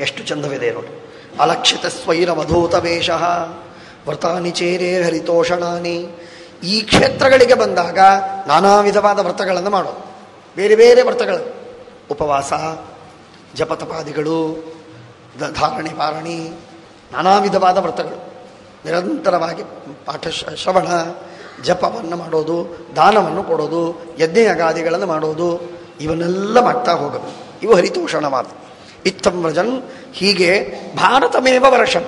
ಎಷ್ಟು ಚಂದವಿದೆ ನೋಡಿ. ಅಲಕ್ಷಿತ ಸ್ವೈರವಧೂತ ವೇಷ ವ್ರತಾನಿ ಚೇರೇ ಹರಿತೋಷಣಾನಿ. ಈ ಕ್ಷೇತ್ರಗಳಿಗೆ ಬಂದಾಗ ನಾನಾ ವಿಧವಾದ ವ್ರತಗಳನ್ನು ಮಾಡೋದು, ಬೇರೆ ಬೇರೆ ವ್ರತಗಳು, ಉಪವಾಸ, ಜಪತಪಾದಿಗಳು, ಧಾರಣೆ ಪಾರಣಿ, ನಾನಾ ವಿಧವಾದ ವ್ರತಗಳು. ನಿರಂತರವಾಗಿ ಪಾಠ ಶ್ರವಣ, ಜಪವನ್ನು ಮಾಡೋದು, ದಾನವನ್ನು ಕೊಡೋದು, ಯಜ್ಞಯಾಗಾದಿಗಳನ್ನು ಮಾಡೋದು, ಇವನ್ನೆಲ್ಲ ಮಾಡ್ತಾ ಹೋಗೋದು. ಇವು ಹರಿತೋಷಣವಾದ. ಇತ್ತಂ ವ್ರಜನ್, ಹೀಗೆ ಭಾರತಮೇವ ವರ್ಷಂ,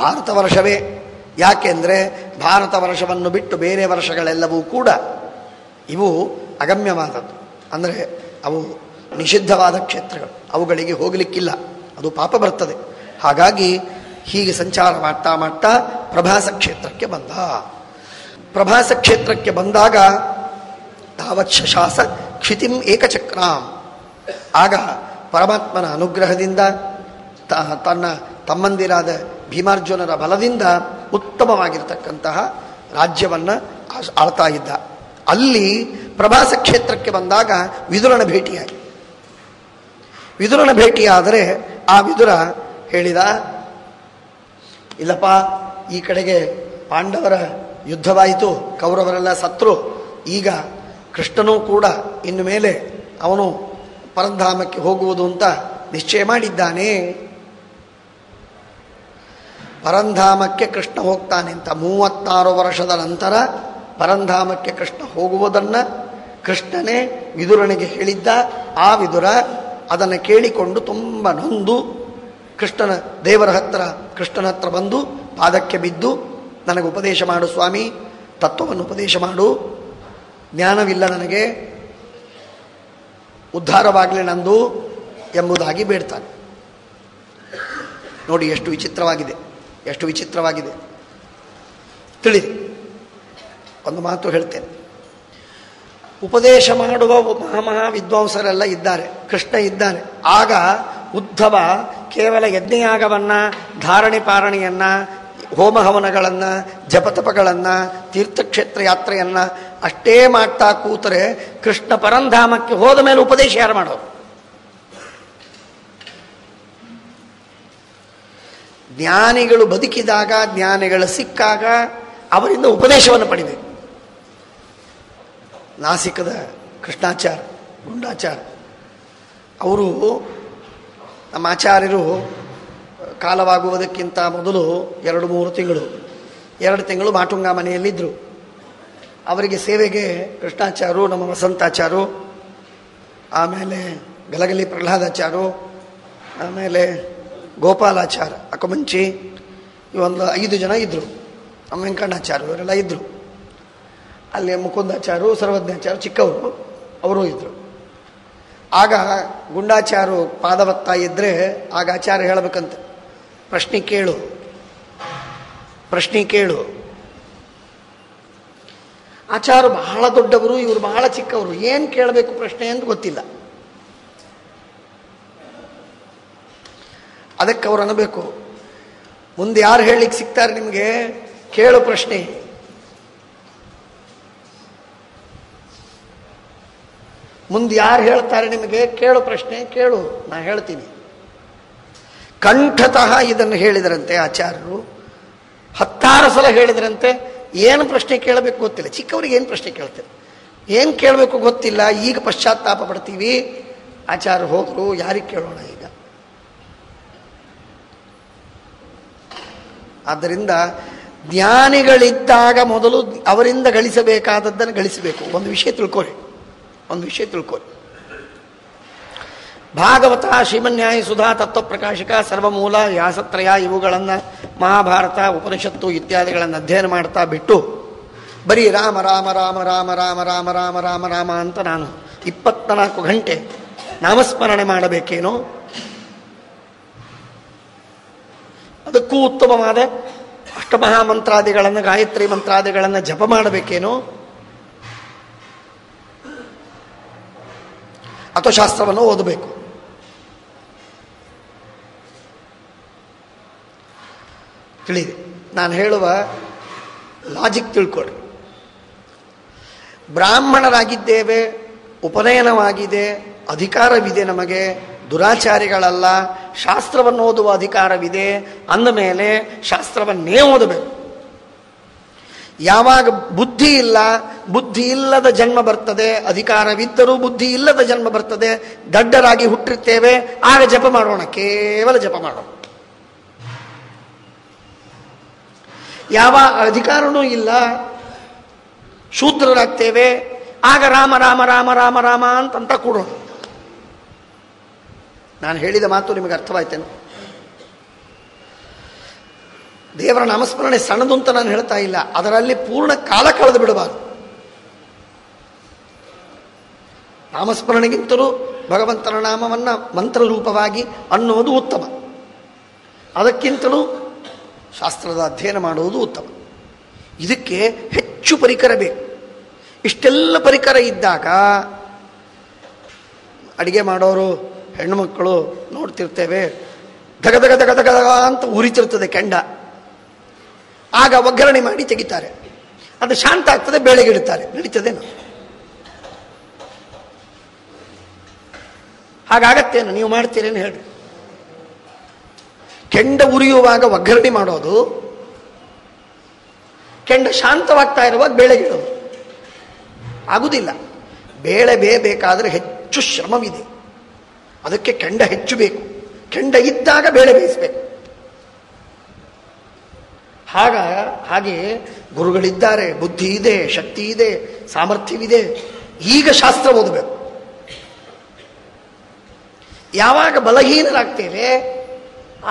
ಭಾರತ ವರ್ಷವೇ. ಯಾಕೆಂದರೆ ಭಾರತ ವರ್ಷವನ್ನು ಬಿಟ್ಟು ಬೇರೆ ವರ್ಷಗಳೆಲ್ಲವೂ ಕೂಡ ಇವು ಅಗಮ್ಯವಾದದ್ದು, ಅಂದರೆ ಅವು ನಿಷಿದ್ಧವಾದ ಕ್ಷೇತ್ರಗಳು, ಅವುಗಳಿಗೆ ಹೋಗಲಿಕ್ಕಿಲ್ಲ, ಅದು ಪಾಪ ಬರ್ತದೆ. ಹಾಗಾಗಿ ಹೀಗೆ ಸಂಚಾರ ಮಾಡ್ತಾ ಮಾಡ್ತಾ ಪ್ರಭಾಸ ಕ್ಷೇತ್ರಕ್ಕೆ ಬಂದ. ಪ್ರಭಾಸ ಕ್ಷೇತ್ರಕ್ಕೆ ಬಂದಾಗ ತಾವತ್ ಶಶಾಸ ಕ್ಷಿತಿಂ ಏಕಚಕ್ರಾಂ. ಆಗ ಪರಮಾತ್ಮನ ಅನುಗ್ರಹದಿಂದ ತನ್ನ ತಮ್ಮಂದಿರಾದ ಭೀಮಾರ್ಜುನರ ಬಲದಿಂದ ಉತ್ತಮವಾಗಿರತಕ್ಕಂತಹ ರಾಜ್ಯವನ್ನು ಆಳ್ತಾ ಇದ್ದ. ಅಲ್ಲಿ ಪ್ರಭಾಸ ಕ್ಷೇತ್ರಕ್ಕೆ ಬಂದಾಗ ವಿದುರನ ಭೇಟಿಯಾಗಿ, ವಿದುರನ ಭೇಟಿಯಾದರೆ ಆ ವಿದುರ ಹೇಳಿದ, ಇಲ್ಲಪ್ಪ, ಈ ಕಡೆಗೆ ಪಾಂಡವರ ಯುದ್ಧವಾಯಿತು, ಕೌರವರೆಲ್ಲ ಸತ್ರು, ಈಗ ಕೃಷ್ಣನೂ ಕೂಡ ಇನ್ನು ಮೇಲೆ ಅವನು ಪರಂಧಾಮಕ್ಕೆ ಹೋಗುವುದು ಅಂತ ನಿಶ್ಚಯ ಮಾಡಿದ್ದಾನೆ. ಪರಂಧಾಮಕ್ಕೆ ಕೃಷ್ಣ ಹೋಗ್ತಾನೆ ಅಂತ 36 ವರ್ಷದ ನಂತರ ಪರಂಧಾಮಕ್ಕೆ ಕೃಷ್ಣ ಹೋಗುವುದನ್ನು ಕೃಷ್ಣನೇ ವಿದುರನಿಗೆ ಹೇಳಿದ್ದ. ಆ ವಿದುರ ಅದನ್ನು ಕೇಳಿಕೊಂಡು ತುಂಬ ನೊಂದು ಕೃಷ್ಣನ ದೇವರ ಹತ್ರ, ಕೃಷ್ಣನ ಹತ್ರ ಬಂದು ಪಾದಕ್ಕೆ ಬಿದ್ದು, ನನಗೆ ಉಪದೇಶ ಮಾಡು ಸ್ವಾಮಿ, ತತ್ವವನ್ನು ಉಪದೇಶ ಮಾಡು, ಜ್ಞಾನವಿಲ್ಲ ನನಗೆ, ಉದ್ಧಾರವಾಗಲಿ ನಂದು ಎಂಬುದಾಗಿ ಬೇಡ್ತಾನೆ. ನೋಡಿ ಎಷ್ಟು ವಿಚಿತ್ರವಾಗಿದೆ, ಎಷ್ಟು ವಿಚಿತ್ರವಾಗಿದೆ. ತಿಳಿರಿ, ಒಂದು ಮಾತು ಹೇಳ್ತೇನೆ. ಉಪದೇಶ ಮಾಡುವ ಮಹಾ ವಿದ್ವಾಂಸರೆಲ್ಲ ಇದ್ದಾರೆ, ಕೃಷ್ಣ ಇದ್ದಾನೆ. ಆಗ ಉದ್ಧವ ಕೇವಲ ಯಜ್ಞಯಾಗವನ್ನು, ಧಾರಣೆ ಪಾರಣಿಯನ್ನು, ಹೋಮ ಹವನಗಳನ್ನು, ಜಪತಪಗಳನ್ನು, ತೀರ್ಥಕ್ಷೇತ್ರ ಯಾತ್ರೆಯನ್ನು ಅಷ್ಟೇ ಮಾಡ್ತಾ ಕೂತರೆ ಕೃಷ್ಣ ಪರಂಧಾಮಕ್ಕೆ ಹೋದ ಮೇಲೆ ಉಪದೇಶ ಯಾರು ಮಾಡೋರು? ಜ್ಞಾನಿಗಳು ಬದುಕಿದಾಗ, ಜ್ಞಾನಿಗಳು ಸಿಕ್ಕಾಗ ಅವರಿಂದ ಉಪದೇಶವನ್ನು ಪಡಿಬೇಕು. ನಾಸಿಕದ ಕೃಷ್ಣಾಚಾರ್ಯ, ಗುಂಡಾಚಾರ್ಯ ಅವರು, ನಮ್ಮ ಆಚಾರ್ಯರು ಕಾಲವಾಗುವುದಕ್ಕಿಂತ ಮೊದಲು 2 ತಿಂಗಳು ಮಾಟುಂಗ ಮನೆಯಲ್ಲಿದ್ದರು. ಅವರಿಗೆ ಸೇವೆಗೆ ಕೃಷ್ಣಾಚಾರ್ಯರು, ನಮ್ಮ ವಸಂತಾಚಾರ್ಯರು, ಆಮೇಲೆ ಗಲಗಲಿ ಪ್ರಹ್ಲಾದಾಚಾರ್ಯರು, ಆಮೇಲೆ ಗೋಪಾಲಾಚಾರ್ಯ ಅಕಮಂಚಿ, ಇವೊಂದು 5 ಜನ ಇದ್ದರು. ನಮ್ಮ ವೆಂಕಣ್ಣಾಚಾರ್ಯ ಇವರೆಲ್ಲ ಇದ್ದರು. ಅಲ್ಲಿ ಮುಕುಂದಾಚಾರ್ಯರು, ಸರ್ವಜ್ಞಾಚಾರ್ಯ ಚಿಕ್ಕವರು, ಅವರು ಇದ್ದರು. ಆಗ ಗುಂಡಾಚಾರ್ಯರು ಪಾದವತ್ತಾ ಇದ್ದರೆ ಆಗ ಆಚಾರ್ಯ ಹೇಳಬೇಕಂತೆ, ಪ್ರಶ್ನೆ ಕೇಳು, ಪ್ರಶ್ನೆ ಕೇಳು. ಆಚಾರ್ಯರು ಬಹಳ ದೊಡ್ಡವರು, ಇವರು ಬಹಳ ಚಿಕ್ಕವರು, ಏನು ಕೇಳಬೇಕು ಪ್ರಶ್ನೆ ಅಂತ ಗೊತ್ತಿಲ್ಲ. ಅದಕ್ಕೆ ಅವರು ಅನ್ನಬೇಕು, ಮುಂದೆ ಯಾರು ಹೇಳಲಿಕ್ಕೆ ಸಿಗ್ತಾರೆ ನಿಮಗೆ, ಕೇಳು ಪ್ರಶ್ನೆ. ಮುಂದೆ ಯಾರು ಹೇಳ್ತಾರೆ ನಿಮಗೆ, ಕೇಳು ಪ್ರಶ್ನೆ, ಕೇಳು, ನಾ ಹೇಳ್ತೀನಿ. ಕಂಠತಃ ಇದನ್ನು ಹೇಳಿದರಂತೆ ಆಚಾರ್ಯರು. 10 ಸಲ ಹೇಳಿದ್ರಂತೆ. ಏನು ಪ್ರಶ್ನೆ ಕೇಳಬೇಕು ಗೊತ್ತಿಲ್ಲ, ಚಿಕ್ಕವರಿಗೆ ಏನು ಪ್ರಶ್ನೆ ಕೇಳ್ತಾರೆ, ಏನು ಕೇಳಬೇಕು ಗೊತ್ತಿಲ್ಲ. ಈಗ ಪಶ್ಚಾತ್ತಾಪ ಪಡ್ತೀವಿ, ಆಚಾರ್ಯ ಹೋದರು, ಯಾರಿಗೆ ಕೇಳೋಣ ಈಗ? ಆದ್ದರಿಂದ ಜ್ಞಾನಿಗಳಿದ್ದಾಗ ಮೊದಲು ಅವರಿಂದ ಗಳಿಸಬೇಕಾದದ್ದನ್ನು ಗಳಿಸಬೇಕು. ಒಂದು ವಿಷಯ ತಿಳ್ಕೊರಿ, ಭಾಗವತ, ಶ್ರೀಮನ್ಯಾಯ ಸುಧಾ, ತತ್ವಪ್ರಕಾಶಿಕ, ಸರ್ವಮೂಲ, ವ್ಯಾಸತ್ರಯ ಇವುಗಳನ್ನು, ಮಹಾಭಾರತ, ಉಪನಿಷತ್ತು ಇತ್ಯಾದಿಗಳನ್ನು ಅಧ್ಯಯನ ಮಾಡ್ತಾ ಬಿಟ್ಟು ಬರೀ ರಾಮ ರಾಮ ರಾಮ ರಾಮ ರಾಮ ರಾಮ ರಾಮ ರಾಮ ರಾಮ ಅಂತ ನಾನು 24 ಗಂಟೆ ನಾಮಸ್ಮರಣೆ ಮಾಡಬೇಕೇನೋ? ಅದಕ್ಕೂ ಉತ್ತಮವಾದ ಅಷ್ಟಮಹಾಮಂತ್ರಾದಿಗಳನ್ನು, ಗಾಯತ್ರಿ ಮಂತ್ರಾದಿಗಳನ್ನು ಜಪ ಮಾಡಬೇಕೇನೋ? ಅಥವಾ ಶಾಸ್ತ್ರವನ್ನು ಓದಬೇಕು? ತಿಳಿದೆ, ನಾನು ಹೇಳುವ ಲಾಜಿಕ್ ತಿಳ್ಕೊಳ್ರಿ. ಬ್ರಾಹ್ಮಣರಾಗಿದ್ದೇವೆ, ಉಪನಯನವಾಗಿದೆ, ಅಧಿಕಾರವಿದೆ, ನಮಗೆ ದುರಾಚಾರಿಗಳಲ್ಲ, ಶಾಸ್ತ್ರವನ್ನು ಓದುವ ಅಧಿಕಾರವಿದೆ ಅಂದ ಮೇಲೆ ಶಾಸ್ತ್ರವನ್ನೇ ಓದಬೇಕು. ಯಾವಾಗ ಬುದ್ಧಿ ಇಲ್ಲ, ಬುದ್ಧಿ ಇಲ್ಲದ ಜನ್ಮ ಬರ್ತದೆ, ಅಧಿಕಾರವಿದ್ದರೂ ಬುದ್ಧಿ ಇಲ್ಲದ ಜನ್ಮ ಬರ್ತದೆ, ದಡ್ಡರಾಗಿ ಹುಟ್ಟಿರ್ತೇವೆ, ಆಗ ಜಪ ಮಾಡೋಣ, ಕೇವಲ ಜಪ ಮಾಡೋಣ. ಯಾವ ಅಧಿಕಾರನೂ ಇಲ್ಲ, ಶೂದ್ರರಾಗ್ತೇವೆ, ಆಗ ರಾಮ ರಾಮ ರಾಮ ರಾಮ ರಾಮ ಅಂತ ಕೂಡೋಣ. ನಾನು ಹೇಳಿದ ಮಾತು ನಿಮಗೆ ಅರ್ಥವಾಯ್ತೇನೆ? ದೇವರ ನಾಮಸ್ಮರಣೆ ಸಣ್ಣದು ಅಂತ ನಾನು ಹೇಳ್ತಾ ಇಲ್ಲ, ಅದರಲ್ಲಿ ಪೂರ್ಣ ಕಾಲ ಕಳೆದು ಬಿಡಬಾರದು. ನಾಮಸ್ಮರಣೆಗಿಂತಲೂ ಭಗವಂತನ ನಾಮವನ್ನ ಮಂತ್ರರೂಪವಾಗಿ ಅನ್ನುವುದು ಉತ್ತಮ, ಅದಕ್ಕಿಂತಲೂ ಶಾಸ್ತ್ರದ ಅಧ್ಯಯನ ಮಾಡುವುದು ಉತ್ತಮ. ಇದಕ್ಕೆ ಹೆಚ್ಚು ಪರಿಕರ ಬೇಕು. ಇಷ್ಟೆಲ್ಲ ಪರಿಕರ ಇದ್ದಾಗ ಅಡಿಗೆ ಮಾಡೋರು ಹೆಣ್ಣು ಮಕ್ಕಳು ನೋಡ್ತಿರ್ತೇವೆ, ಧಗ ಧಗ ಧಗ ಧಗ ಅಂತ ಉರಿತಿರ್ತದೆ ಕೆಂಡ, ಆಗ ಒಗ್ಗರಣೆ ಮಾಡಿ ತೆಗಿತಾರೆ, ಅದು ಶಾಂತ ಆಗ್ತದೆ, ಬೇಳೆಗಿಡುತ್ತಾರೆ, ನಡೀತದೇನು? ಹಾಗಾಗತ್ತೇನು? ನೀವು ಮಾಡ್ತೀರೇನು ಹೇಳಿ? ಕೆಂಡ ಉರಿಯುವಾಗ ಒಗ್ಗರಣೆ ಮಾಡೋದು, ಕೆಂಡ ಶಾಂತವಾಗ್ತಾ ಇರುವಾಗ ಬೇಳೆಗಿಡೋದು ಆಗುವುದಿಲ್ಲ. ಬೇಳೆ ಬೇಯಬೇಕಾದ್ರೆ ಹೆಚ್ಚು ಶ್ರಮವಿದೆ, ಅದಕ್ಕೆ ಕೆಂಡ ಹೆಚ್ಚು ಬೇಕು. ಕೆಂಡ ಇದ್ದಾಗ ಬೇಳೆ ಬೇಯಿಸಬೇಕು. ಹಾಗೆ ಗುರುಗಳಿದ್ದಾರೆ, ಬುದ್ಧಿ ಇದೆ, ಶಕ್ತಿ ಇದೆ, ಸಾಮರ್ಥ್ಯವಿದೆ, ಈಗ ಶಾಸ್ತ್ರ ಓದಬೇಕು. ಯಾವಾಗ ಬಲಹೀನರಾಗ್ತೇವೆ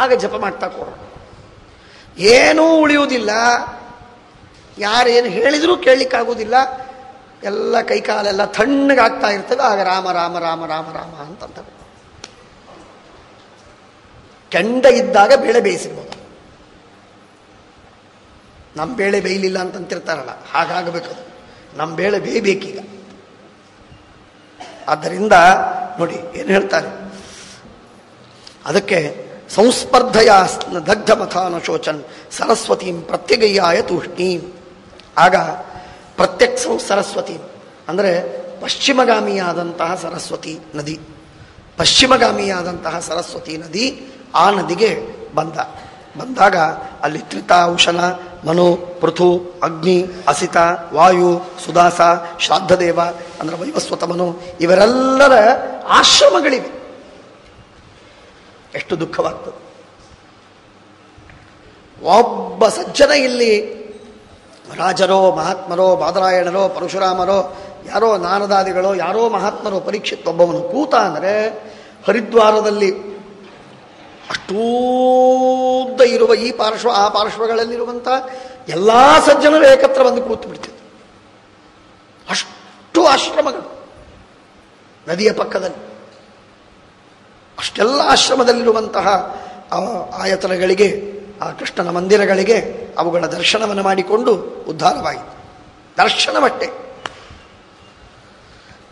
ಆಗ ಜಪ ಮಾಡ್ತಾ ಕೊಡೋಣ. ಏನೂ ಉಳಿಯುವುದಿಲ್ಲ, ಯಾರೇನು ಹೇಳಿದರೂ ಕೇಳಲಿಕ್ಕಾಗುವುದಿಲ್ಲ, ಎಲ್ಲ ಕೈಕಾಲೆಲ್ಲ ತಣ್ಣಗಾಗ್ತಾ ಇರ್ತದೆ, ಆಗ ರಾಮ ರಾಮ ರಾಮ ರಾಮ ರಾಮ ಅಂತ. ಕೆಂಡ ಇದ್ದಾಗ ಬೇಳೆ ಬೇಯಿಸಿರ್ಬೋದು. ನಮ್ಮ ಬೇಳೆ ಬೇಯಲಿಲ್ಲ ಅಂತಂತಿರ್ತಾರಲ್ಲ, ಹಾಗಾಗಬೇಕದು. ನಮ್ಮ ಬೇಳೆ ಬೇಯಬೇಕೀಗ. ಆದ್ದರಿಂದ ನೋಡಿ ಏನು ಹೇಳ್ತಾರೆ, ಅದಕ್ಕೆ ಸಂಸ್ಪರ್ಧೆಯ ದಗ್ಧ ಮಥಾನ ಶೋಚನ್ ಸರಸ್ವತೀಂ ಪ್ರತ್ಯಗಯ್ಯಾಯ ತೂಷ್ಣೀಂ. ಆಗ ಪ್ರತ್ಯಕ್ ಸರಸ್ವತಿ ಅಂದರೆ ಪಶ್ಚಿಮಗಾಮಿಯಾದಂತಹ ಸರಸ್ವತಿ ನದಿ, ಆ ನದಿಗೆ ಬಂದಾಗ ಅಲ್ಲಿ ತ್ರಿತ, ಉಶನ, ಮನು, ಪೃಥು, ಅಗ್ನಿ, ಅಸಿತ, ವಾಯು, ಸುದಾಸ, ಶ್ರಾದ್ದದೇವ ಅಂದರೆ ವೈವಸ್ವತ ಮನು, ಇವರೆಲ್ಲರ ಆಶ್ರಮಗಳಿವೆ. ಎಷ್ಟು ದುಃಖವಾಗ್ತದೆ. ಒಬ್ಬ ಸಜ್ಜನ ಇಲ್ಲಿ ರಾಜರೋ, ಮಹಾತ್ಮರೋ, ಬಾದರಾಯಣರೋ, ಪರಶುರಾಮರೋ, ಯಾರೋ ನಾರದಾದಿಗಳೋ, ಯಾರೋ ಮಹಾತ್ಮರೋ, ಪರೀಕ್ಷಿತ್ ಒಬ್ಬವನು ಕೂತ ಅಂದರೆ ಹರಿದ್ವಾರದಲ್ಲಿ ಅಷ್ಟೂದ್ದ ಇರುವ ಈ ಪಾರ್ಶ್ವ ಆ ಪಾರ್ಶ್ವಗಳಲ್ಲಿರುವಂಥ ಎಲ್ಲ ಸಜ್ಜನರು ಏಕತ್ರ ಬಂದು ಕೂತು ಬಿಡ್ತಿದ್ರು. ಅಷ್ಟು ಆಶ್ರಮಗಳು ನದಿಯ ಪಕ್ಕದಲ್ಲಿ. ಅಷ್ಟೆಲ್ಲ ಆಶ್ರಮದಲ್ಲಿರುವಂತಹ ಆಯತನಗಳಿಗೆ, ಆ ಕೃಷ್ಣನ ಮಂದಿರಗಳಿಗೆ ಅವುಗಳ ದರ್ಶನವನ್ನು ಮಾಡಿಕೊಂಡು ಉದ್ಧಾರವಾಯಿತು. ದರ್ಶನವಷ್ಟೇ.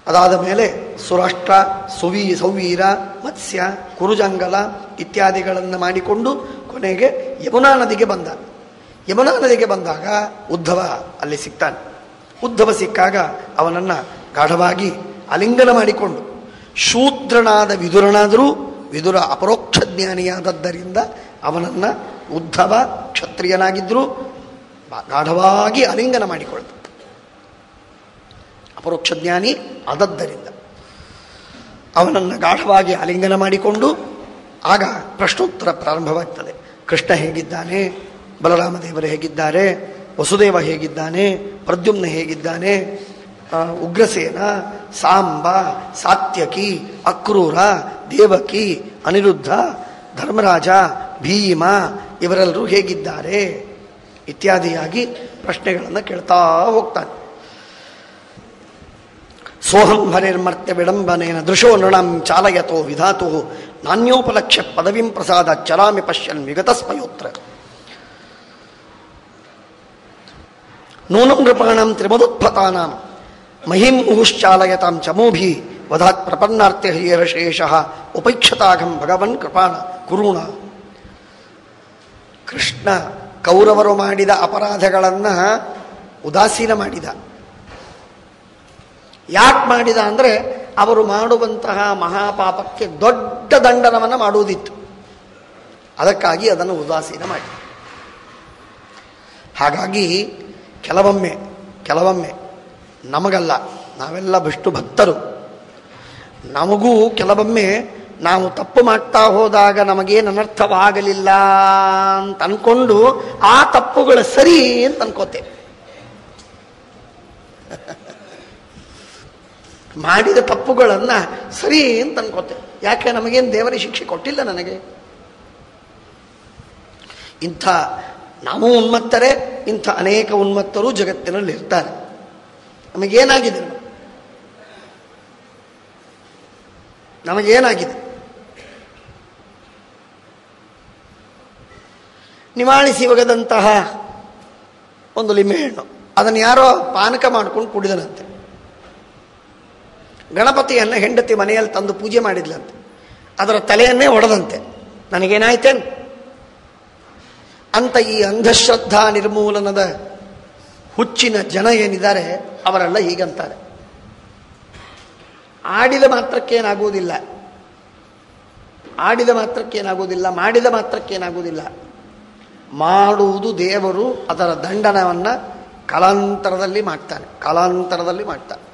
ಅದಾದ ಮೇಲೆ ಸುರಾಷ್ಟ್ರ, ಸೌವೀರ, ಮತ್ಸ್ಯ, ಕುರುಜಂಗಲ ಇತ್ಯಾದಿಗಳನ್ನು ಮಾಡಿಕೊಂಡು ಕೊನೆಗೆ ಯಮುನಾ ನದಿಗೆ ಬಂದ. ಯಮುನಾ ನದಿಗೆ ಬಂದಾಗ ಉದ್ಧವ ಅಲ್ಲಿ ಸಿಗ್ತಾನೆ. ಉದ್ಧವ ಸಿಕ್ಕಾಗ ಅವನನ್ನು ಗಾಢವಾಗಿ ಆಲಿಂಗನ ಮಾಡಿಕೊಂಡು, ಶೂದ್ರನಾದ ವಿದುರನಾದರೂ ವಿದುರ ಅಪರೋಕ್ಷ ಜ್ಞಾನಿಯಾದದ್ದರಿಂದ ಅವನನ್ನು ಉದ್ಧವ ಕ್ಷತ್ರಿಯನಾಗಿದ್ದರೂ ಗಾಢವಾಗಿ ಆಲಿಂಗನ ಮಾಡಿಕೊಳ್ತ. ಅಪರೋಕ್ಷ ಜ್ಞಾನಿ ಆದದ್ದರಿಂದ ಅವನನ್ನು ಗಾಢವಾಗಿ ಆಲಿಂಗನ ಮಾಡಿಕೊಂಡು ಆಗ ಪ್ರಶ್ನೋತ್ತರ ಪ್ರಾರಂಭವಾಗ್ತದೆ. ಕೃಷ್ಣ ಹೇಗಿದ್ದಾನೆ, ಬಲರಾಮದೇವರು ಹೇಗಿದ್ದಾರೆ, ವಸುದೇವ ಹೇಗಿದ್ದಾನೆ, ಪ್ರದ್ಯುಮ್ನ ಹೇಗಿದ್ದಾನೆ, ಉಗ್ರಸೇನ, ಸಾಂಬ, ಸಾತ್ಯಕಿ, ಅಕ್ರೂರ, ದೇವಕಿ, ಅನಿರುದ್ಧ, ಧರ್ಮರಾಜ, ಭೀಮ ಇವರೆಲ್ಲರೂ ಹೇಗಿದ್ದಾರೆ ಇತ್ಯಾದಿಯಾಗಿ ಪ್ರಶ್ನೆಗಳನ್ನು ಕೇಳ್ತಾ ಹೋಗ್ತಾನೆ. ಸೋಹಂ ಹರೇರ್ಮರ್ತ್ಯ ವಿಡಂಬನೇನ ದೃಶೋ ನೃಣಂ ಚಾಲಯತೋ ವಿಧಾತು ನಾನ್ಯೋಪಲಕ್ಷ್ಯ ಪದವಿಂ ಪ್ರಸಾದ ಚಲಾಮಿ ಪಶ್ಯನ್ ವಿಗತಸ್ಮಯೋತ್ರ. ನೂನಂ ನೃಪಾಣಂ ತ್ರಿಮದುತ್ಫತಾನಾಂ ಮಹಿಂ ಮುಹುಶ್ಚಾಲಯತಾಂ ಚಮೋಭಿ ವಧಾತ್ ಪ್ರಪನ್ನಾರ್ತ್ಯ ಹರಿಯರಶೇಷಃ ಉಪೈಕ್ಷತಾಘಂ ಭಗವನ್ ಕೃಪಾಣ ಕುರುಣ. ಕೃಷ್ಣ ಕೌರವರು ಮಾಡಿದ ಅಪರಾಧಗಳನ್ನು ಉದಾಸೀನ ಮಾಡಿದ. ಯಾಕೆ ಮಾಡಿದ ಅಂದರೆ ಅವರು ಮಾಡುವಂತಹ ಮಹಾಪಾಪಕ್ಕೆ ದೊಡ್ಡ ದಂಡನವನ್ನು ಮಾಡುವುದಿತ್ತು. ಅದಕ್ಕಾಗಿ ಅದನ್ನು ಉದಾಸೀನ ಮಾಡಿ. ಹಾಗಾಗಿ ಕೆಲವೊಮ್ಮೆ ನಮಗಲ್ಲ, ನಾವೆಲ್ಲ ವಿಷ್ಣು ಭಕ್ತರು, ನಮಗೂ ಕೆಲವೊಮ್ಮೆ ನಾವು ತಪ್ಪು ಮಾಡ್ತಾ ಹೋದಾಗ ನಮಗೇನು ಅನರ್ಥವಾಗಲಿಲ್ಲ ಅಂತ ಅನ್ಕೊಂಡು ಆ ತಪ್ಪುಗಳು ಸರಿ ಅಂತ ಅನ್ಕೋತೇವೆ. ಮಾಡಿದ ತಪ್ಪುಗಳನ್ನು ಸರಿ ಅಂತ ಅನ್ಕೋತೇವೆ. ಯಾಕೆ? ನಮಗೇನು ದೇವರ ಶಿಕ್ಷೆ ಕೊಟ್ಟಿಲ್ಲ. ನನಗೆ ಇಂಥ ನಾವು ಉನ್ಮತ್ತರೇ, ಇಂಥ ಅನೇಕ ಉನ್ಮತ್ತರು ಜಗತ್ತಿನಲ್ಲಿ ಇರ್ತಾರೆ. ನಮಗೇನಾಗಿದೆ? ನಿವಾಳಿಸಿ ಒಗೆದಂತಹ ಒಂದು ಲಿಂಬೆಹಣ್ಣು, ಅದನ್ನು ಯಾರೋ ಪಾನಕ ಮಾಡ್ಕೊಂಡು ಕುಡಿದನಂತೆ. ಗಣಪತಿಯನ್ನು ಹೆಂಡತಿ ಮನೆಯಲ್ಲಿ ತಂದು ಪೂಜೆ ಮಾಡಿದ್ಲಂತೆ. ಅದರ ತಲೆಯನ್ನೇ ಒಡೆದಂತೆ. ನನಗೇನಾಯ್ತೇನು ಅಂತ ಈ ಅಂಧಶ್ರದ್ಧಾ ನಿರ್ಮೂಲನದ ಹುಚ್ಚಿನ ಜನ ಏನಿದ್ದಾರೆ ಅವರೆಲ್ಲ ಹೀಗಂತಾರೆ. ಆಡಿದ ಮಾತ್ರಕ್ಕೇನಾಗುವುದಿಲ್ಲ, ಮಾಡಿದ ಮಾತ್ರಕ್ಕೇನಾಗುವುದಿಲ್ಲ. ಮಾಡುವುದು ದೇವರು, ಅದರ ದಂಡನವನ್ನು ಕಾಲಾಂತರದಲ್ಲಿ ಮಾಡ್ತಾನೆ.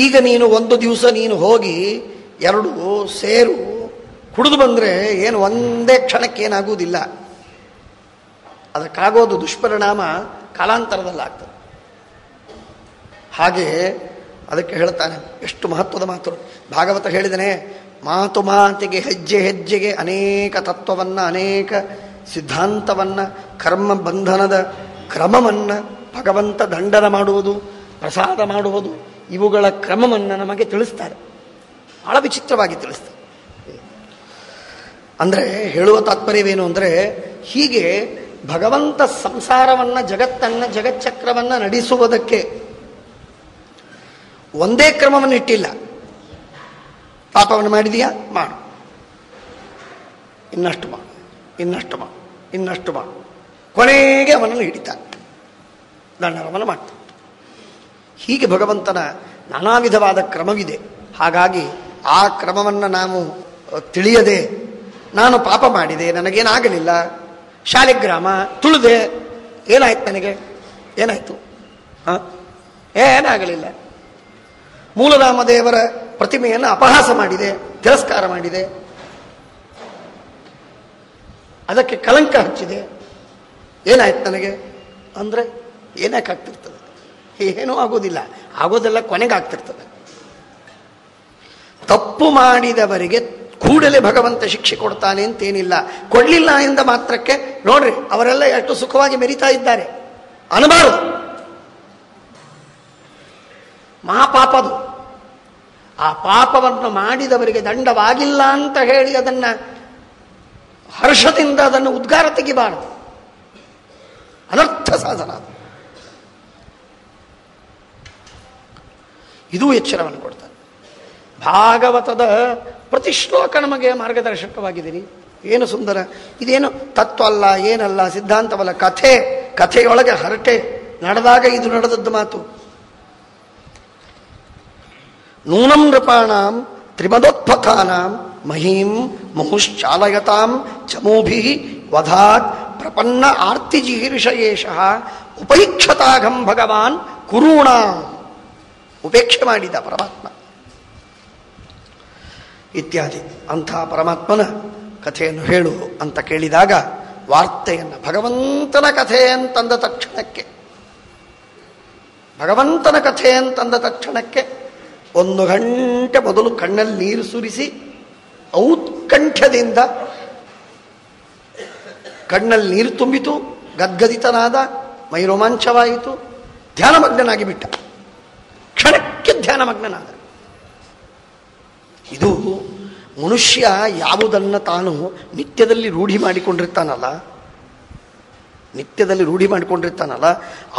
ಈಗ ನೀನು ಒಂದು ದಿವಸ ನೀನು ಹೋಗಿ 2 ಸೇರು ಕುಡಿದು ಬಂದರೆ ಏನು ಒಂದೇ ಕ್ಷಣಕ್ಕೇನಾಗುವುದಿಲ್ಲ. ಅದಕ್ಕಾಗೋದು ದುಷ್ಪರಿಣಾಮ ಕಾಲಾಂತರದಲ್ಲಾಗ್ತದೆ. ಹಾಗೆ ಅದಕ್ಕೆ ಹೇಳ್ತಾನೆ, ಎಷ್ಟು ಮಹತ್ವದ ಮಾತು ಭಾಗವತ ಹೇಳಿದನೆ. ಮಾತಿಗೆ ಹೆಜ್ಜೆಗೆ ಅನೇಕ ತತ್ವವನ್ನು, ಅನೇಕ ಸಿದ್ಧಾಂತವನ್ನು, ಕರ್ಮ ಬಂಧನದ ಕ್ರಮವನ್ನು, ಭಗವಂತ ದಂಡನ ಮಾಡುವುದು, ಪ್ರಸಾದ ಮಾಡುವುದು, ಇವುಗಳ ಕ್ರಮವನ್ನು ನಮಗೆ ತಿಳಿಸ್ತಾರೆ. ಬಹಳ ವಿಚಿತ್ರವಾಗಿ ತಿಳಿಸ್ತಾರೆ. ಅಂದರೆ ಹೇಳುವ ತಾತ್ಪರ್ಯವೇನು ಅಂದರೆ, ಹೀಗೆ ಭಗವಂತ ಸಂಸಾರವನ್ನು, ಜಗಚ್ಚಕ್ರವನ್ನು ನಡೆಸುವುದಕ್ಕೆ ಒಂದೇ ಕ್ರಮವನ್ನು ಇಟ್ಟಿಲ್ಲ. ಪಾಪವನ್ನು ಮಾಡಿದೀಯಾ, ಮಾಡು, ಇನ್ನಷ್ಟು ಮಾಡು, ಕೊನೆಗೆ ಅವನನ್ನು ಹಿಡಿತಾನೆ, ದಂಡನವನ್ನು ಮಾಡ್ತಾನೆ. ಹೀಗೆ ಭಗವಂತನ ನಾನಾ ವಿಧವಾದ ಕ್ರಮವಿದೆ. ಹಾಗಾಗಿ ಆ ಕ್ರಮವನ್ನು ನಾವು ತಿಳಿಯದೆ, ನಾನು ಪಾಪ ಮಾಡಿದೆ, ನನಗೇನಾಗಲಿಲ್ಲ, ಶಾಲಿಗ್ರಾಮ ತುಳಿದೆ, ಏನಾಯ್ತು ನನಗೆ, ಏನಾಯ್ತು? ಏನಾಗಲಿಲ್ಲ. ಮೂಲರಾಮದೇವರ ಪ್ರತಿಮೆಯನ್ನು ಅಪಹಾಸ ಮಾಡಿದೆ, ತಿರಸ್ಕಾರ ಮಾಡಿದೆ, ಅದಕ್ಕೆ ಕಳಂಕ ಹಚ್ಚಿದೆ, ಏನಾಯ್ತು ನನಗೆ ಅಂದರೆ ಏನಾಗ್ತಿರ್ತದೆ? ಏನೂ ಆಗೋದಿಲ್ಲ. ಆಗೋದೆಲ್ಲ ಕೊನೆಗಾಗ್ತಿರ್ತದೆ. ತಪ್ಪು ಮಾಡಿದವರಿಗೆ ಕೂಡಲೇ ಭಗವಂತ ಶಿಕ್ಷೆ ಕೊಡ್ತಾನೆ ಅಂತೇನಿಲ್ಲ. ಕೊಡಲಿಲ್ಲ ಎಂದ ಮಾತ್ರಕ್ಕೆ ನೋಡ್ರಿ ಅವರೆಲ್ಲ ಎಷ್ಟು ಸುಖವಾಗಿ ಮೆರಿತಾ ಇದ್ದಾರೆ ಅನ್ನಬಾರದು. ಮಹಾಪಾಪದು. ಆ ಪಾಪವನ್ನು ಮಾಡಿದವರಿಗೆ ದಂಡವಾಗಿಲ್ಲ ಅಂತ ಹೇಳಿ ಅದನ್ನು ಹರ್ಷದಿಂದ ಅದನ್ನು ಉದ್ಗಾರ ತೆಗಿಬಾರದು. ಅನರ್ಥ ಸಾಧನ ಅದು. ಇದೂ ಎಚ್ಚರವನ್ನು ಕೊಡ್ತಾರೆ. ಭಾಗವತದ ಪ್ರತಿ ಶ್ಲೋಕ ನಮಗೆ ಮಾರ್ಗದರ್ಶಕವಾಗಿದ್ದೀರಿ. ಏನು ಸುಂದರ! ಇದೇನು ತತ್ವ ಅಲ್ಲ, ಏನಲ್ಲ, ಸಿದ್ಧಾಂತವಲ್ಲ, ಕಥೆಯೊಳಗೆ ಹರಟೆ ನಡೆದಾಗ ಇದು ನಡೆದದ್ದು ಮಾತು. ನೂನಂ ನೃಪಾಣಾಂ ತ್ರಿಮದೋತ್ಪಥಾನಾಂ ಮಹೀಂ ಮುಹುಶ್ಚಾಲಯತಾಂ ಚಮೂಭಿ ವಧಾತ್ ಪ್ರಪನ್ನ ಆರ್ತಿಜಿಹೀರ್ಷಯೇಷಃ ಉಪೈಕ್ಷತಾಘಂ ಭಗವಾನ್ ಕುರುಣಾಂ. ಉಪೇಕ್ಷೆ ಮಾಡಿದ ಪರಮಾತ್ಮ ಇತ್ಯಾದಿ. ಅಂಥ ಪರಮಾತ್ಮನ ಕಥೆಯನ್ನು ಹೇಳು ಅಂತ ಕೇಳಿದಾಗ ವಾರ್ತೆಯನ್ನು, ಭಗವಂತನ ಕಥೆ ಅಂತಂದ ತಕ್ಷಣಕ್ಕೆ 1 ಗಂಟೆ ಮೊದಲು ಕಣ್ಣಲ್ಲಿ ನೀರು ಸುರಿಸಿ ಔತ್ಕಂಠದಿಂದ ಕಣ್ಣಲ್ಲಿ ನೀರು ತುಂಬಿತು, ಗದ್ಗದಿತನಾದ, ಮೈ ರೋಮಾಂಚವಾಯಿತು, ಧ್ಯಾನಮಗ್ನಾಗಿ ಬಿಟ್ಟ. ಕ್ಷಣಕ್ಕೆ ಧ್ಯಾನಮಗ್ನಾದ. ಇದು ಮನುಷ್ಯ ಯಾವುದನ್ನು ತಾನು ನಿತ್ಯದಲ್ಲಿ ರೂಢಿ ಮಾಡಿಕೊಂಡಿರ್ತಾನಲ್ಲ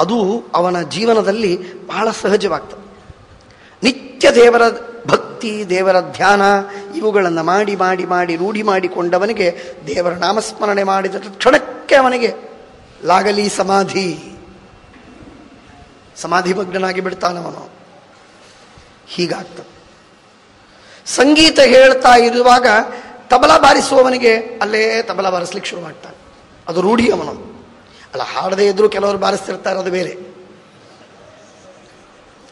ಅದು ಅವನ ಜೀವನದಲ್ಲಿ ಬಹಳ ಸಹಜವಾಗ್ತದೆ. ನಿತ್ಯ ದೇವರ ಭಕ್ತಿ, ದೇವರ ಧ್ಯಾನ ಇವುಗಳನ್ನು ಮಾಡಿ ಮಾಡಿ ಮಾಡಿ ರೂಢಿ ಮಾಡಿಕೊಂಡವನಿಗೆ ದೇವರ ನಾಮಸ್ಮರಣೆ ಮಾಡಿದ ಕ್ಷಣಕ್ಕೆ ಅವನಿಗೆ ಲಾಗಲಿ ಸಮಾಧಿ ಮಗ್ನಾಗಿ ಬಿಡ್ತಾನವನು. ಹೀಗಾಗ್ತದೆ. ಸಂಗೀತ ಹೇಳ್ತಾ ಇರುವಾಗ ತಬಲಾ ಬಾರಿಸುವವನಿಗೆ ಅಲ್ಲೇ ತಬಲಾ ಬಾರಿಸ್ಲಿಕ್ಕೆ ಶುರು ಮಾಡ್ತಾನೆ. ಅದು ರೂಢಿ ಅವನು. ಅಲ್ಲ, ಹಾಡದೇ ಇದ್ರೂ ಕೆಲವರು ಬಾರಿಸ್ತಿರ್ತಾರೆ, ಅದು ಬೇರೆ.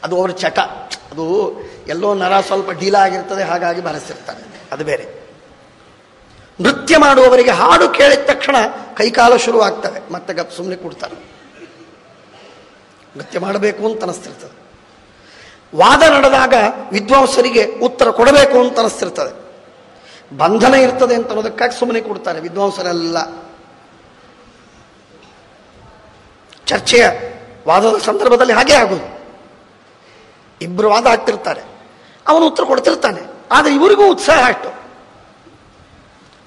ಅದು ಅವ್ರ ಚಟ. ಅದು ಎಲ್ಲೋ ನರ ಸ್ವಲ್ಪ ಢೀಲ ಆಗಿರ್ತದೆ, ಹಾಗಾಗಿ ಬಾರಿಸ್ತಿರ್ತಾರೆ, ಅದು ಬೇರೆ. ನೃತ್ಯ ಮಾಡುವವರಿಗೆ ಹಾಡು ಕೇಳಿದ ತಕ್ಷಣ ಕೈಕಾಲ ಶುರುವಾಗ್ತವೆ, ಮತ್ತೆ ಗಪ್ ಸುಮ್ಮನೆ ಕೊಡ್ತಾರೆ. ನೃತ್ಯ ಮಾಡಬೇಕು ಅಂತ ಅನಿಸ್ತಿರ್ತದೆ. ವಾದ ನಡೆದಾಗ ವಿದ್ವಾಂಸರಿಗೆ ಉತ್ತರ ಕೊಡಬೇಕು ಅಂತ ಅನಿಸ್ತಿರ್ತದೆ. ಬಂಧನ ಇರ್ತದೆ ಅಂತ ಅನ್ನೋದಕ್ಕಾಗಿ ಸುಮ್ಮನೆ ಕೊಡ್ತಾರೆ ವಿದ್ವಾಂಸರೆಲ್ಲ. ಚರ್ಚೆಯ ವಾದದ ಸಂದರ್ಭದಲ್ಲಿ ಹಾಗೆ ಆಗೋದು. ಇಬ್ಬರು ವಾದ ಆಗ್ತಿರ್ತಾರೆ, ಅವನು ಉತ್ತರ ಕೊಡ್ತಿರ್ತಾನೆ, ಆದರೆ ಇವರಿಗೂ ಉತ್ಸಾಹ ಅಷ್ಟು.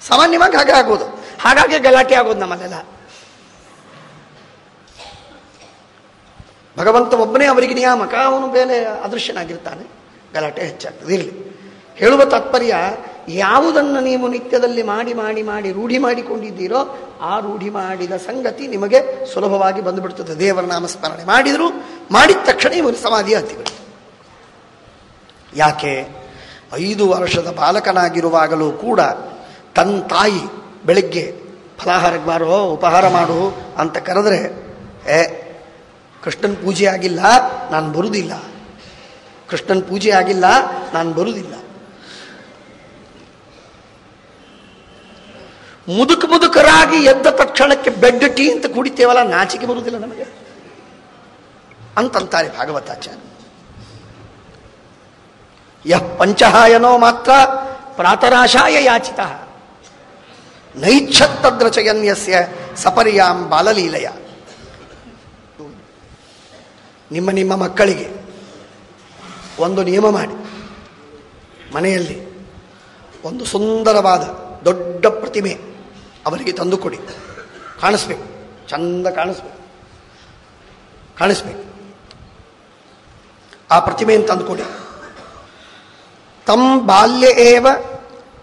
ಸಾಮಾನ್ಯವಾಗಿ ಹಾಗೆ ಆಗೋದು. ಹಾಗಾಗಿ ಗಲಾಟೆ ಆಗೋದು ನಮ್ಮಲ್ಲೆಲ್ಲ. ಭಗವಂತ ಒಬ್ಬನೇ ಅವರಿಗೆ ನಿಯಾಮಕ, ಅವನು ಬೇರೆ ಅದೃಶ್ಯನಾಗಿರ್ತಾನೆ, ಗಲಾಟೆ ಹೆಚ್ಚಾಗ್ತದೆ. ಇರಲಿ, ಹೇಳುವ ತಾತ್ಪರ್ಯ, ಯಾವುದನ್ನು ನೀವು ನಿತ್ಯದಲ್ಲಿ ಮಾಡಿ ಮಾಡಿ ಮಾಡಿ ರೂಢಿ ಮಾಡಿಕೊಂಡಿದ್ದೀರೋ ಆ ರೂಢಿ ಮಾಡಿದ ಸಂಗತಿ ನಿಮಗೆ ಸುಲಭವಾಗಿ ಬಂದುಬಿಡ್ತದೆ. ದೇವರ ನಾಮಸ್ಮರಣೆ ಮಾಡಿದ್ರು, ಮಾಡಿದ ತಕ್ಷಣ ಇವನು ಸಮಾಧಿ ಹತ್ತಿಬಿಡ್ತದೆ. ಯಾಕೆ? 5 ವರ್ಷದ ಬಾಲಕನಾಗಿರುವಾಗಲೂ ಕೂಡ ತನ್ನ ತಾಯಿ ಬೆಳಿಗ್ಗೆ ಫಲಾಹಾರಕ್ಕೆ ಬಾರೋ, ಉಪಹಾರ ಮಾಡು ಅಂತ ಕರೆದ್ರೆ, ಕೃಷ್ಣನ ಪೂಜೆ ಆಗಿಲ್ಲ, ನಾನು ಬರುವುದಿಲ್ಲ, ಕೃಷ್ಣನ ಪೂಜೆ ಆಗಿಲ್ಲ, ನಾನು ಬರುವುದಿಲ್ಲ. ಮುದುಕರಾಗಿ ಎದ್ದ ತಕ್ಷಣಕ್ಕೆ ಬೆಡ್ ಟೀ ಅಂತ ಕುಡಿತೇವಲ್ಲ, ನಾಚಿಕೆ ಬರುವುದಿಲ್ಲ ನಮಗೆ ಅಂತಂತಾರೆ ಭಾಗವತಾಚಾರ್ಯ. ಯಃ ಪಂಚಹಾಯನೋ ಮಾತ್ರ ಪ್ರಾತರಾಶಾಯ ಯಾಚಿತ ನೈಚ್ಛತ್ತದ್ರಚಯನ್ಯಸ್ಯ ಸಪರ್ಯಾಂ ಬಾಲಲೀಲಯ. ನಿಮ್ಮ ಮಕ್ಕಳಿಗೆ ಒಂದು ನಿಯಮ ಮಾಡಿ, ಮನೆಯಲ್ಲಿ ಒಂದು ಸುಂದರವಾದ ದೊಡ್ಡ ಪ್ರತಿಮೆ ಅವರಿಗೆ ತಂದುಕೊಡಿ. ಕಾಣಿಸ್ಬೇಕು, ಚಂದ ಕಾಣಿಸ್ಬೇಕು. ಆ ಪ್ರತಿಮೆಯನ್ನು ತಂದುಕೊಡಿ. ತಂ ಬಾಲ್ಯ ಏವ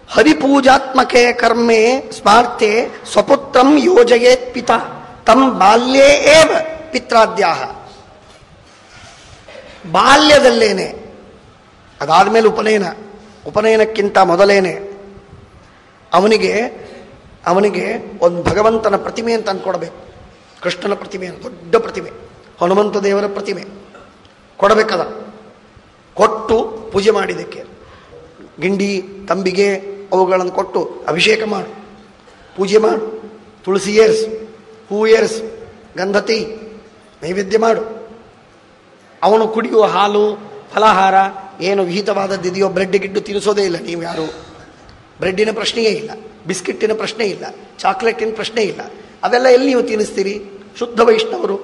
ಹರಿಪೂಜಾತ್ಮಕೆ ಕರ್ಮೆ ಸ್ಮಾರ್ತೆ ಸ್ವಪುತ್ರಂ ಯೋಜಯೇತ್ ಪಿತಾ ತಂ ಬಾಲ್ಯೇ ಏವ ಪಿತ್ರಾದ್ಯಾಹ. ಬಾಲ್ಯದಲ್ಲೇನೆ, ಅದಾದ್ಮೇಲೆ ಉಪನಯನಕ್ಕಿಂತ ಮೊದಲೇನೆ ಅವನಿಗೆ ಒಂದು ಭಗವಂತನ ಪ್ರತಿಮೆಯನ್ನು ತಂದುಕೊಡಬೇಕು. ಕೃಷ್ಣನ ಪ್ರತಿಮೆಯನ್ನು, ದೊಡ್ಡ ಪ್ರತಿಮೆ, ಹನುಮಂತ ದೇವರ ಪ್ರತಿಮೆ ಕೊಡಬೇಕದ. ಕೊಟ್ಟು ಪೂಜೆ ಮಾಡಿದ್ದಕ್ಕೆ ಗಿಂಡಿ, ತಂಬಿಗೆ ಅವುಗಳನ್ನು ಕೊಟ್ಟು ಅಭಿಷೇಕ ಮಾಡು, ಪೂಜೆ ಮಾಡು, ತುಳಸಿ ಏರಿಸು, ಹೂ ಏರಿಸು, ಗಂಧತಿ ನೈವೇದ್ಯ ಮಾಡು. ಅವನು ಕುಡಿಯುವ ಹಾಲು, ಫಲಾಹಾರ ಏನು ವಿಹಿತವಾದದ್ದಿದೆಯೋ, ಬ್ರೆಡ್ ಗಿಡ್ಡು ತಿನ್ನಿಸೋದೇ ಇಲ್ಲ ನೀವು ಯಾರು. ಬ್ರೆಡ್ಡಿನ ಪ್ರಶ್ನೆಯೇ ಇಲ್ಲ, ಬಿಸ್ಕಿಟ್ಟಿನ ಪ್ರಶ್ನೆ ಇಲ್ಲ, ಚಾಕ್ಲೇಟಿನ ಪ್ರಶ್ನೆ ಇಲ್ಲ. ಅವೆಲ್ಲ ಎಲ್ಲಿ ನೀವು ತಿನ್ನಿಸ್ತೀರಿ? ಶುದ್ಧ ವೈಷ್ಣವರು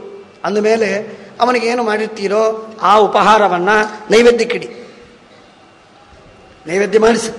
ಅಂದಮೇಲೆ ಅವನಿಗೆ ಏನು ಮಾಡಿರ್ತೀರೋ ಆ ಉಪಹಾರವನ್ನು ನೈವೇದ್ಯಕ್ಕಿಡಿ, ನೈವೇದ್ಯ ಮಾಡಿಸಿ.